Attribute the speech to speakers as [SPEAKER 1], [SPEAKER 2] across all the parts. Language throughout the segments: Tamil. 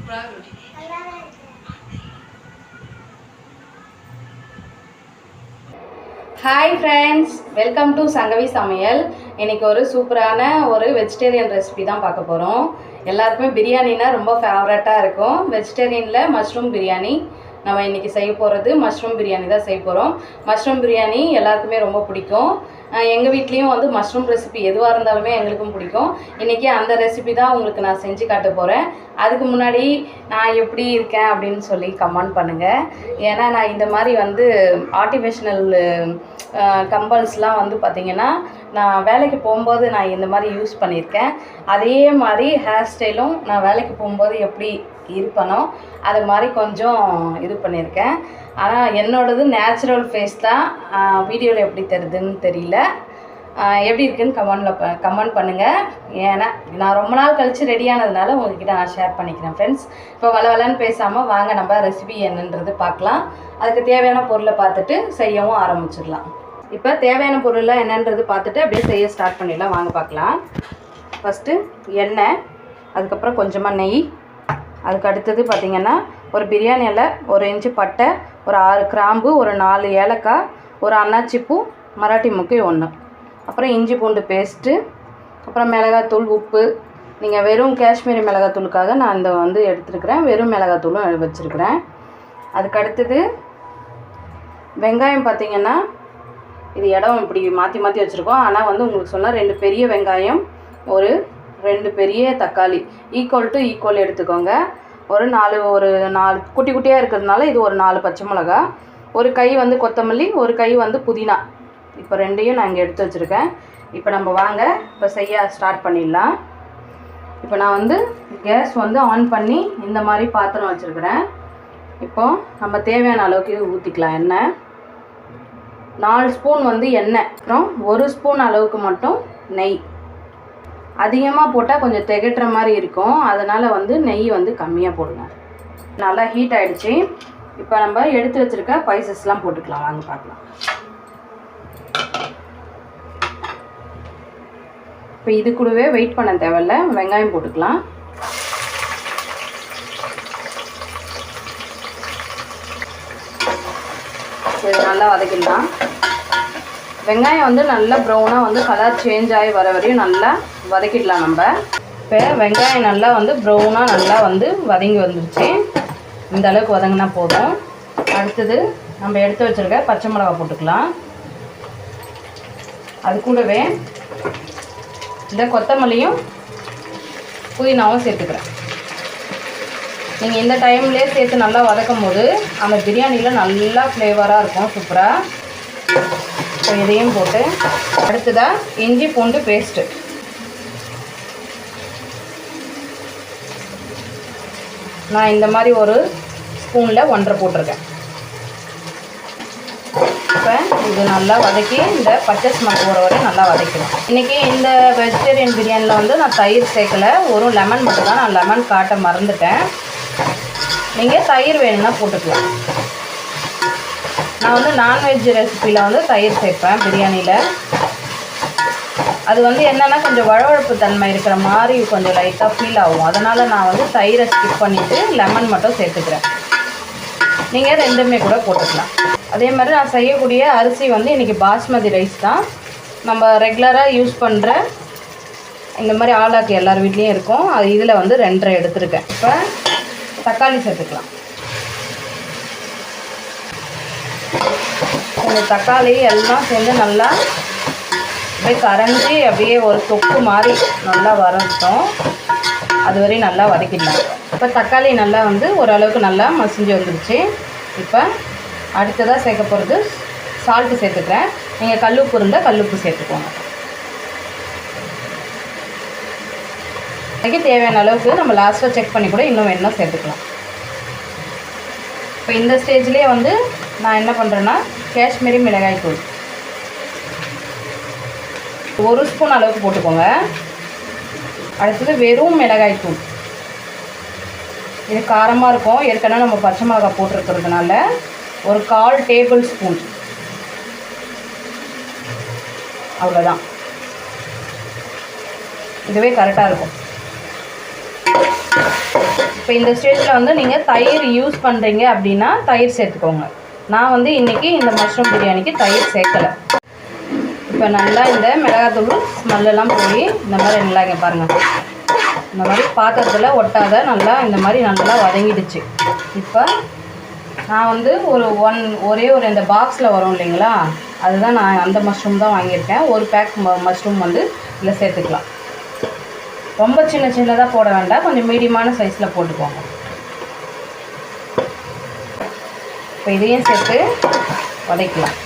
[SPEAKER 1] சூப்பராக இருக்கு. Hi friends, welcome to Sangavi சமையல். இன்றைக்கி ஒரு சூப்பரான ஒரு வெஜிடேரியன் ரெசிபி தான் பார்க்க போகிறோம். எல்லாருக்குமே பிரியாணினா ரொம்ப ஃபேவரட்டாக இருக்கும். வெஜிடேரியனில் மஷ்ரூம் பிரியாணி நம்ம இன்றைக்கி செய்ய போகிறது. மஷ்ரூம் பிரியாணி தான் செய்ய போகிறோம். மஷ்ரூம் பிரியாணி எல்லாருக்குமே ரொம்ப பிடிக்கும். எங்கள் வீட்லேயும் வந்து மஷ்ரூம் ரெசிபி எதுவாக இருந்தாலுமே எங்களுக்கும் பிடிக்கும். இன்றைக்கி அந்த ரெசிபி தான் உங்களுக்கு நான் செஞ்சு காட்ட போகிறேன். அதுக்கு முன்னாடி நான் எப்படி இருக்கேன் அப்படின்னு சொல்லி கமெண்ட் பண்ணுங்கள். ஏன்னா நான் இந்த மாதிரி வந்து ஆர்டிஃபிஷியல் கம்பல்ஸ்லாம் வந்து பார்த்திங்கன்னா நான் வேலைக்கு போகும்போது நான் இந்த மாதிரி யூஸ் பண்ணியிருக்கேன். அதே மாதிரி ஹேர் ஸ்டைலும் நான் வேலைக்கு போகும்போது எப்படி இருப்பனோ அது மாதிரி கொஞ்சம் இது பண்ணியிருக்கேன். ஆனால் என்னோடது நேச்சுரல் ஃபேஸ் தான். வீடியோவில் எப்படி தெரியுதுன்னு தெரியல. எப்படி இருக்குன்னு கமெண்ட் பண்ணுங்கள். ஏன்னா நான் ரொம்ப நாள் கழித்து ரெடியானதுனால உங்கள்கிட்ட நான் ஷேர் பண்ணிக்கிறேன் ஃப்ரெண்ட்ஸ். இப்போ வளவலன்னு பேசாமல் வாங்க நம்ம ரெசிபி என்னன்றது பார்க்கலாம். அதுக்கு தேவையான பொருளை பார்த்துட்டு செய்யவும் ஆரம்பிச்சிடலாம். இப்போ தேவையான பொருள்லாம் என்னன்றது பார்த்துட்டு அப்படியே செய்ய ஸ்டார்ட் பண்ணிடலாம். வாங்க பார்க்கலாம். ஃபஸ்ட்டு எண்ணெய், அதுக்கப்புறம் கொஞ்சமாக நெய், அதுக்கு அடுத்தது பார்த்திங்கன்னா ஒரு பிரியாணி இலை, ஒரு இன்ச்சு பட்டை, ஒரு 6 கிராம்பு, ஒரு 4 ஏலக்காய், ஒரு அன்னாச்சிப்பூ, மராட்டி முக்கை 1, அப்புறம் இஞ்சி பூண்டு பேஸ்ட்டு, அப்புறம் மிளகாத்தூள், உப்பு. நீங்கள் வெறும் காஷ்மீரி மிளகாத்தூளுக்காக நான் இந்த வந்து எடுத்துருக்கிறேன். வெறும் மிளகாத்தூளும் வச்சுருக்கிறேன். அதுக்கு அடுத்தது வெங்காயம் பார்த்திங்கன்னா இது இடம் இப்படி மாற்றி மாற்றி வச்சுருக்கோம். ஆனால் வந்து உங்களுக்கு சொன்னால் 2 பெரிய வெங்காயம், ஒரு 2 பெரிய தக்காளி ஈக்குவல் எடுத்துக்கோங்க. ஒரு 4 குட்டி குட்டியாக இருக்கிறதுனால இது ஒரு 4 பச்சை மிளகா, ஒரு கை வந்து கொத்தமல்லி, ஒரு கை வந்து புதினா. இப்போ 2ஐயும் நான் இங்கே எடுத்து வச்சுருக்கேன். இப்போ நம்ம வாங்க இப்போ செய்ய ஸ்டார்ட் பண்ணிடலாம். இப்போ நான் வந்து கேஸ் வந்து ஆன் பண்ணி இந்த மாதிரி பாத்திரம் வச்சுருக்கிறேன். இப்போது நம்ம தேவையான அளவுக்கு ஊற்றிக்கலாம். எண்ணெய் 4 ஸ்பூன் வந்து எண்ணெய், அப்புறம் 1 ஸ்பூன் அளவுக்கு மட்டும் நெய். அதிகமாக போட்டால் கொஞ்சம் திகட்டுற மாதிரி இருக்கும், அதனால் வந்து நெய் வந்து கம்மியாக போடுங்க. நல்லா ஹீட் ஆகிடுச்சு. இப்போ நம்ம எடுத்து வச்சுருக்க ஸ்பைசஸ்லாம் போட்டுக்கலாம். வாங்க பார்க்கலாம். இப்போ இது கூடவே வெயிட் பண்ண தேவையில்ல, வெங்காயம் போட்டுக்கலாம். இது நல்லா வதக்கிடலாம். வெங்காயம் வந்து நல்லா ப்ரௌனாக வந்து கலர் சேஞ்ச் ஆகி வர வரையும் நல்லா வதக்கிடலாம் நம்ம. இப்போ வெங்காயம் நல்லா வந்து ப்ரௌனாக நல்லா வந்து வதங்கி வந்துருச்சு. இந்த அளவுக்கு வதங்கினா போதும். அடுத்தது நம்ம எடுத்து வச்சுருக்க பச்சை மிளகா போட்டுக்கலாம். அது கூடவே இந்த கொத்தமல்லியும் புதினாவும் சேர்த்துக்கிறேன். நீங்கள் இந்த டைம்லேயே சேர்த்து நல்லா வதக்கும் போது அந்த பிரியாணியில் நல்லா ஃப்ளேவராக இருக்கும், சூப்பராக. ஸோ இதையும் போட்டு அடுத்ததாக இஞ்சி பூண்டு பேஸ்ட்டு. நான் இந்த மாதிரி ஒரு ஸ்பூனில் 1.5 போட்டிருக்கேன். இப்போ இது நல்லா வதக்கி இந்த பச்சை ஸ்மெல் போகிற வரையும் நல்லா வதக்கணும். இன்றைக்கி இந்த வெஜிடேரியன் பிரியாணியில் வந்து நான் தயிர் சேர்க்கலை, ஒரு லெமன் மட்டும் தான். நான் லெமன் காட்ட மறந்துட்டேன். நீங்கள் தயிர் வேணும்னா போட்டுக்கலாம். நான் வந்து நான்வெஜ் ரெசிப்பியில் வந்து தயிர் சேர்ப்பேன் பிரியாணியில். அது வந்து என்னென்னா கொஞ்சம் வழவழப்பு தன்மை இருக்கிற மாதிரி கொஞ்சம் லைட்டாக ஃபீல் ஆகும். அதனால் நான் வந்து தயிரை ஸ்கிப் பண்ணிவிட்டு லெமன் மட்டும் சேர்த்துக்கிறேன். நீங்கள் 2மே கூட போட்டுக்கலாம். அதே மாதிரி நான் செய்யக்கூடிய அரிசி வந்து இன்றைக்கி பாஸ்மதி ரைஸ் தான். நம்ம ரெகுலராக யூஸ் பண்ணுற இந்த மாதிரி ஆளாக்கு எல்லார் வீட்லேயும் இருக்கும். அது இதில் வந்து 2.5 எடுத்துருக்கேன். இப்போ தக்காளி சேர்த்துக்கலாம். இந்த தக்காளி எல்லாம் சேர்ந்து நல்லா அப்படியே கரைஞ்சி அப்படியே ஒரு தொக்கு மாதிரி நல்லா வரட்டும். அது வரையும் நல்லா வதக்கிடலாம். இப்போ தக்காளி நல்லா வந்து ஓரளவுக்கு நல்லா மசிஞ்சு வந்துடுச்சு. இப்போ அடுத்ததாக சேர்க்க போகிறது சால்ட்டு சேர்த்துக்கிறேன். நீங்கள் கல்லுப்பு இருந்தால் கல்லுப்பு சேர்த்துக்கோங்க. அதுக்கு தேவையான அளவுக்கு நம்ம லாஸ்ட்டாக செக் பண்ணி கூட இன்னும் வேணும்னா சேர்த்துக்கலாம். இப்போ இந்த ஸ்டேஜ்லேயே வந்து நான் என்ன பண்ணுறேன்னா காஷ்மீரி மிளகாய் தூள் 1 ஸ்பூன் அளவுக்கு போட்டுக்கோங்க. அடுத்தது வெறும் மிளகாய் தூள். இது காரமாக இருக்கும், ஏற்கனவே நம்ம பச்சை மிளகாய் போட்டிருக்கிறதுனால ஒரு 1/4 டேபிள் ஸ்பூன், அவ்வளோதான். இதுவே கரெக்டாக இருக்கும். இப்போ இந்த ஸ்டேஜில் வந்து நீங்கள் தயிர் யூஸ் பண்ணுறீங்க அப்படின்னா தயிர் சேர்த்துக்கோங்க. நான் வந்து இன்றைக்கி இந்த மஷ்ரூம் பிரியாணிக்கு தயிர் சேர்க்கலை. இப்போ நல்லா இந்த மிளகாத்தூள் ஸ்மெல்லாம் போய் இந்த மாதிரி நல்லா இங்கே பாருங்கள், இந்த மாதிரி பாத்திரத்தில் ஒட்டாத நல்லா இந்த மாதிரி நல்லா வதங்கிடுச்சு. இப்போ நான் வந்து ஒரே ஒரு இந்த பாக்ஸில் வரும் இல்லைங்களா, அதுதான் நான் அந்த மஷ்ரூம் தான் வாங்கியிருக்கேன். ஒரு பேக் மஷ்ரூம் வந்து இதில் சேர்த்துக்கலாம். ரொம்ப சின்ன சின்னதாக போட வேண்டாம், கொஞ்சம் மீடியமான சைஸில் போட்டுக்கோங்க. இப்போ இதையும் சேர்த்து வதக்கலாம்.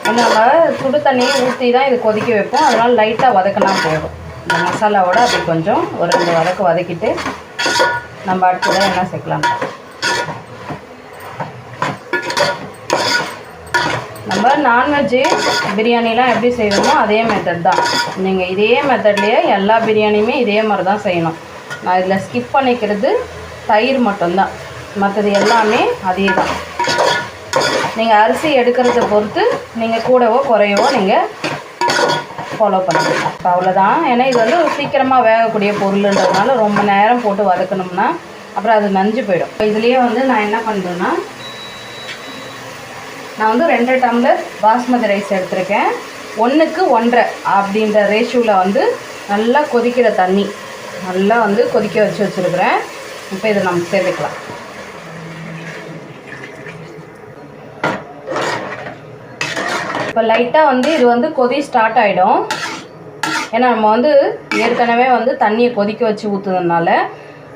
[SPEAKER 1] நம்ம சுடு தண்ணியை ஊற்றி தான் இது கொதிக்க வைப்போம், அதனால் லைட்டாக வதக்கினா போதும். இந்த மசாலாவோட அப்படி கொஞ்சம் ஒரு 2 வதக்கு வதக்கிட்டு நம்ம அடுத்ததாக என்ன சேர்க்கலாம். நம்ம நான்வெஜ்ஜு பிரியாணிலாம் எப்படி செய்வோமோ அதே மெத்தட் தான். நீங்கள் இதே மெத்தட்லேயே எல்லா பிரியாணியுமே இதே மாதிரி தான் செய்யணும். நான் இதில் ஸ்கிப் பண்ணிக்கிறது தயிர் மட்டும்தான், மற்றது எல்லாமே அதே தான். நீங்கள் அரிசி எடுக்கிறத பொறுத்து நீங்கள் கூடவோ குறையவோ நீங்கள் ஃபாலோ பண்ணிக்கலாம். இப்போ அவ்வளோதான். ஏன்னா இது வந்து சீக்கிரமாக வேகக்கூடிய பொருள்ன்றதுனால ரொம்ப நேரம் போட்டு வதக்கணும்னா அப்புறம் அது நஞ்சு போயிடும். இப்போ இதுலேயே வந்து நான் என்ன பண்ணுறேன்னா, நான் வந்து 2 டம்ளர் பாஸ்மதி ரைஸ் எடுத்திருக்கேன். 1க்கு 1.5 அப்படின்ற ரேஷியோவில் வந்து நல்லா கொதிக்கிற தண்ணி நல்லா வந்து கொதிக்க வச்சுருக்கிறேன். இப்போ இதை நம்ம சேர்த்துக்கலாம். இப்போ லைட்டாக வந்து இது வந்து கொதி ஸ்டார்ட் ஆகிடும். ஏன்னா நம்ம வந்து ஏற்கனவே வந்து தண்ணியை கொதிக்க வச்சு ஊற்றுறதுனால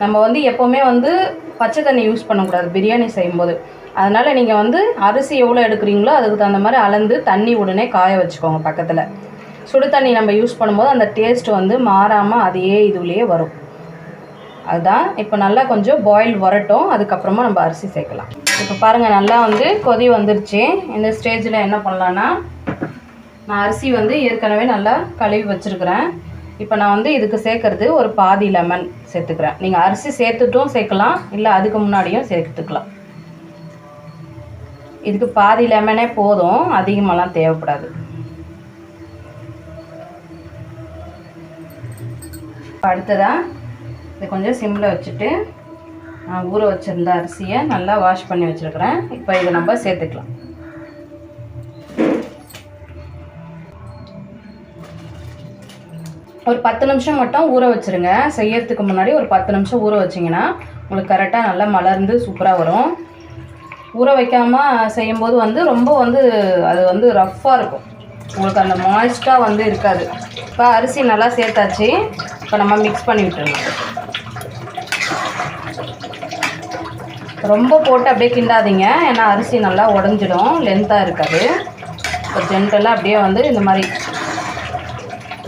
[SPEAKER 1] நம்ம வந்து எப்போவுமே வந்து பச்சை தண்ணி யூஸ் பண்ணக்கூடாது பிரியாணி செய்யும்போது. அதனால் நீங்கள் வந்து அரிசி எவ்வளோ எடுக்கிறீங்களோ அதுக்கு தகுந்த மாதிரி அளந்து தண்ணி உடனே காய வச்சுக்கோங்க பக்கத்தில். சுடு தண்ணி நம்ம யூஸ் பண்ணும்போது அந்த டேஸ்ட் வந்து மாறாமல் அதே இதுலேயே வரும். அதுதான். இப்போ நல்லா கொஞ்சம் பாயில் வரட்டும், அதுக்கப்புறமா நம்ம அரிசி சேர்க்கலாம். இப்போ பாருங்கள் நல்லா வந்து கொதி வந்துருச்சு. இந்த ஸ்டேஜில் என்ன பண்ணலான்னா, நான் அரிசி வந்து ஏற்கனவே நல்லா கழுவி வச்சுருக்கிறேன். இப்போ நான் வந்து இதுக்கு சேர்க்குறது ஒரு பாதி லெமன் சேர்த்துக்கிறேன். நீங்கள் அரிசி சேர்த்துட்டும் சேர்க்கலாம், இல்லை அதுக்கு முன்னாடியும் சேர்த்துக்கலாம். இதுக்கு பாதி லெமனே போதும், அதிகமாகலாம் தேவைப்படாது. அடுத்ததாக இது கொஞ்சம் சிம்மில் வச்சுட்டு நான் ஊற வச்சுருந்த அரிசியை நல்லா வாஷ் பண்ணி வச்சுருக்கிறேன். இப்போ இதை நம்ம சேர்த்துக்கலாம். ஒரு 10 நிமிஷம் மட்டும் ஊற வச்சுருங்க. செய்யறதுக்கு முன்னாடி ஒரு 10 நிமிஷம் ஊற வச்சிங்கன்னா உங்களுக்கு கரெக்டாக நல்லா மலர்ந்து சூப்பராக வரும். ஊற வைக்காமல் செய்யும்போது வந்து ரொம்ப வந்து அது வந்து ரஃப்பாக இருக்கும், உங்களுக்கு அந்த மாய்ஸ்டாக வந்து இருக்காது. இப்போ அரிசி நல்லா சேர்த்தாச்சு. இப்போ நம்ம மிக்ஸ் பண்ணி விட்டுருங்க. ரொம்ப போட்டு அப்படியே கிண்டாதீங்க, ஏன்னா அரிசி நல்லா உடஞ்சிடும், லென்த்தாக இருக்காது. இப்போ ஜென்டலாக அப்படியே வந்து இந்த மாதிரி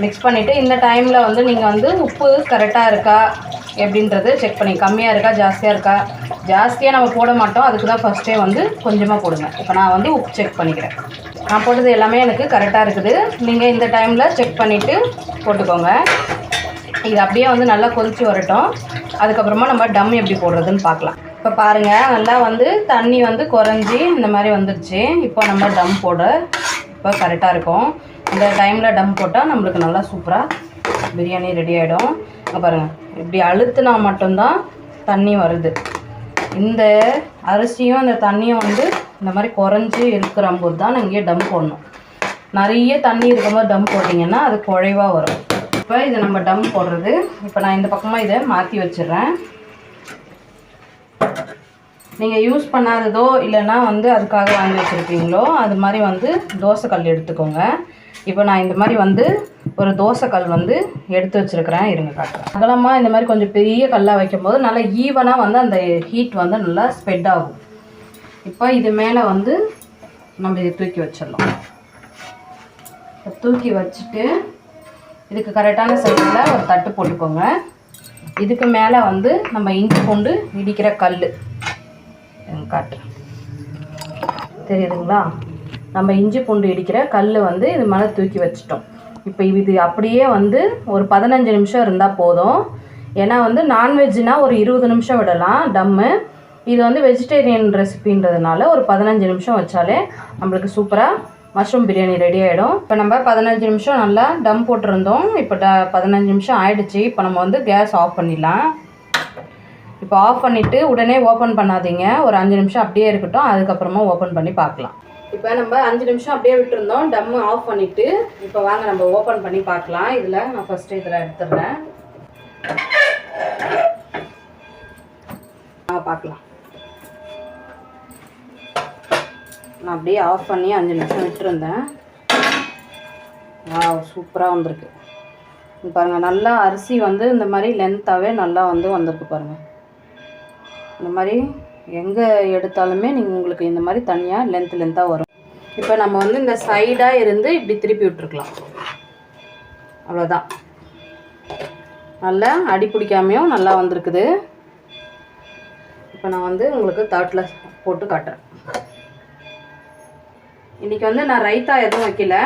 [SPEAKER 1] மிக்ஸ் பண்ணிவிட்டு இந்த டைமில் வந்து நீங்கள் வந்து உப்பு கரெக்டாக இருக்கா எப்படின்றது செக் பண்ணி, கம்மியாக இருக்கா ஜாஸ்தியாக இருக்கா. ஜாஸ்தியாக நம்ம போட மாட்டோம், அதுக்கு தான் ஃபஸ்ட்டே வந்து கொஞ்சமாக போடுங்க. இப்போ நான் வந்து உப்பு செக் பண்ணிக்கிறேன். நான் போட்டது எல்லாமே எனக்கு கரெக்டாக இருக்குது. நீங்கள் இந்த டைமில் செக் பண்ணிவிட்டு போட்டுக்கோங்க. இது அப்படியே வந்து நல்லா கொதித்து வரட்டும், அதுக்கப்புறமா நம்ம டம் எப்படி போடுறதுன்னு பார்க்கலாம். இப்போ பாருங்கள் நல்லா வந்து தண்ணி வந்து குறைஞ்சி இந்த மாதிரி வந்துடுச்சு. இப்போ நம்ம டம் போட இப்போ கரெக்டாக இருக்கும். இந்த டைமில் டம் போட்டால் நம்மளுக்கு நல்லா சூப்பராக பிரியாணி ரெடி ஆகிடும். பாருங்கள் இப்படி அழுத்தினா மட்டும்தான் தண்ணி வருது. இந்த அரிசியும் அந்த தண்ணியும் வந்து இந்த மாதிரி குறைஞ்சி இருக்கிற போது தான் இங்கேயே டம் போடணும். நிறைய தண்ணி இருக்கும்போது டம் போட்டிங்கன்னா அது குழைவாக வரும். இப்போ இதை நம்ம டம் போடுறது. இப்போ நான் இந்த பக்கமாக இதை மாற்றி வச்சிடுறேன். நீங்கள் யூஸ் பண்ணாததோ இல்லைன்னா வந்து அதுக்காக வாங்கி வச்சுருப்பீங்களோ அது மாதிரி வந்து தோசைக்கல் எடுத்துக்கோங்க. இப்போ நான் இந்த மாதிரி வந்து ஒரு தோசைக்கல் வந்து எடுத்து வச்சுருக்கிறேன், இருங்க காட்டுறேன். அகலமாக இந்த மாதிரி கொஞ்சம் பெரிய கல்லாக வைக்கும்போது நல்லா ஈவனாக வந்து அந்த ஹீட் வந்து நல்லா ஸ்ப்ரெட் ஆகும். இப்போ இது மேலே வந்து நம்ம இதை தூக்கி வச்சிடலாம். தூக்கி வச்சுட்டு இதுக்கு கரெக்டான சைடில் ஒரு தட்டு போட்டுக்கோங்க. இதுக்கு மேலே வந்து நம்ம இஞ்சி பூண்டு இடிக்கிற கல் காட்டுறேன், தெரியுதுங்களா? நம்ம இஞ்சி பூண்டு இடிக்கிற கல் வந்து இது மேலே தூக்கி வச்சிட்டோம். இப்போ இது அப்படியே வந்து ஒரு 15 நிமிஷம் இருந்தால் போதும். ஏன்னா வந்து நான்வெஜ்னால் ஒரு 20 நிமிஷம் விடலாம் டம்மு. இது வந்து வெஜிடேரியன் ரெசிபின்றதுனால ஒரு 15 நிமிஷம் வச்சாலே நம்மளுக்கு சூப்பராக மஷ்ரூம் பிரியாணி ரெடி ஆகிடும். இப்போ நம்ம 15 நிமிஷம் நல்லா டம் போட்டிருந்தோம். இப்போ 15 நிமிஷம் ஆயிடுச்சு. இப்போ நம்ம வந்து கேஸ் ஆஃப் பண்ணிடலாம். இப்போ ஆஃப் பண்ணிவிட்டு உடனே ஓப்பன் பண்ணாதீங்க. ஒரு 5 நிமிஷம் அப்படியே இருக்கட்டும். அதுக்கப்புறமா ஓப்பன் பண்ணி பார்க்கலாம். இப்போ நம்ம 5 நிமிஷம் அப்படியே விட்டுருந்தோம். டம்மு ஆஃப் பண்ணிவிட்டு இப்போ வாங்க நம்ம ஓப்பன் பண்ணி பார்க்கலாம். இதில் நான் ஃபஸ்ட்டு இதில் எடுத்துடுறேன். பார்க்கலாம். நான் அப்படியே ஆஃப் பண்ணி 5 நிமிஷம் விட்டுருந்தேன். சூப்பராக வந்திருக்கு. பாருங்கள், நல்லா அரிசி வந்து இந்த மாதிரி லென்த்தாகவே நல்லா வந்து வந்திருக்கு பாருங்கள். இந்த மாதிரி எங்கே எடுத்தாலுமே நீங்கள் உங்களுக்கு இந்த மாதிரி தனியாக லென்த்தாக வரும். இப்போ நம்ம வந்து இந்த சைடாக இருந்து இப்படி திருப்பி விட்டுருக்கலாம். அவ்வளோதான். நல்லா அடி பிடிக்காமையும் நல்லா வந்திருக்குது. இப்போ நான் வந்து உங்களுக்கு தாட்டில் போட்டு காட்டுறேன். இன்றைக்கி வந்து நான் ரைத்தா எதுவும் வைக்கல.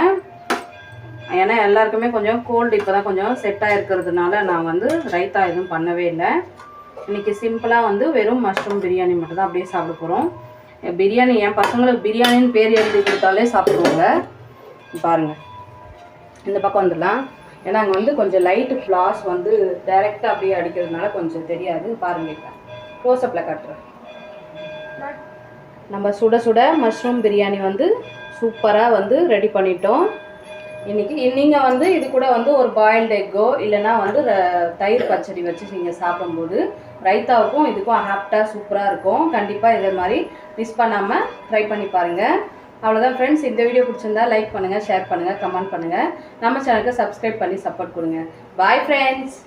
[SPEAKER 1] ஏன்னா எல்லாருக்குமே கொஞ்சம் கோல்டு இப்போ தான் கொஞ்சம் செட்டாக இருக்கிறதுனால நான் வந்து ரைத்தா எதுவும் பண்ணவே இல்லை. இன்றைக்கி சிம்பிளாக வந்து வெறும் மஷ்ரூம் பிரியாணி மட்டும் தான் அப்படியே சாப்பிட போகிறோம். பிரியாணி என் பசங்களுக்கு பிரியாணின்னு பேர் எழுதி கொடுத்தாலே சாப்பிடுவாங்க. பாருங்கள், இந்த பக்கம் வந்துடலாம். ஏன்னா அங்கே வந்து கொஞ்சம் லைட்டு ஃப்ளாஷ் வந்து டைரெக்டாக அப்படியே அடிக்கிறதுனால கொஞ்சம் தெரியாது. பாருங்கள், இப்போ க்ளோஸ்அப்பில் காட்டுறேன். நம்ம சுட சுட மஷ்ரூம் பிரியாணி வந்து சூப்பராக வந்து ரெடி பண்ணிட்டோம். இன்றைக்கி நீங்கள் வந்து இது கூட வந்து ஒரு பாயில்டு எக்கோ இல்லைனா வந்து தயிர் பச்சடி வச்சு நீங்கள் சாப்பிடும்போது ரைத்தாவுக்கும் இதுக்கும் ஆப்டாக சூப்பராக இருக்கும். கண்டிப்பாக இதே மாதிரி மிஸ் பண்ணாமல் ட்ரை பண்ணி பாருங்கள். அவ்வளோதான் ஃப்ரெண்ட்ஸ். இந்த வீடியோ பிடிச்சிருந்தா லைக் பண்ணுங்கள், ஷேர் பண்ணுங்கள், கமெண்ட் பண்ணுங்கள். நம்ம சேனலுக்கு சப்ஸ்கிரைப் பண்ணி சப்போர்ட் கொடுங்க. Bye friends.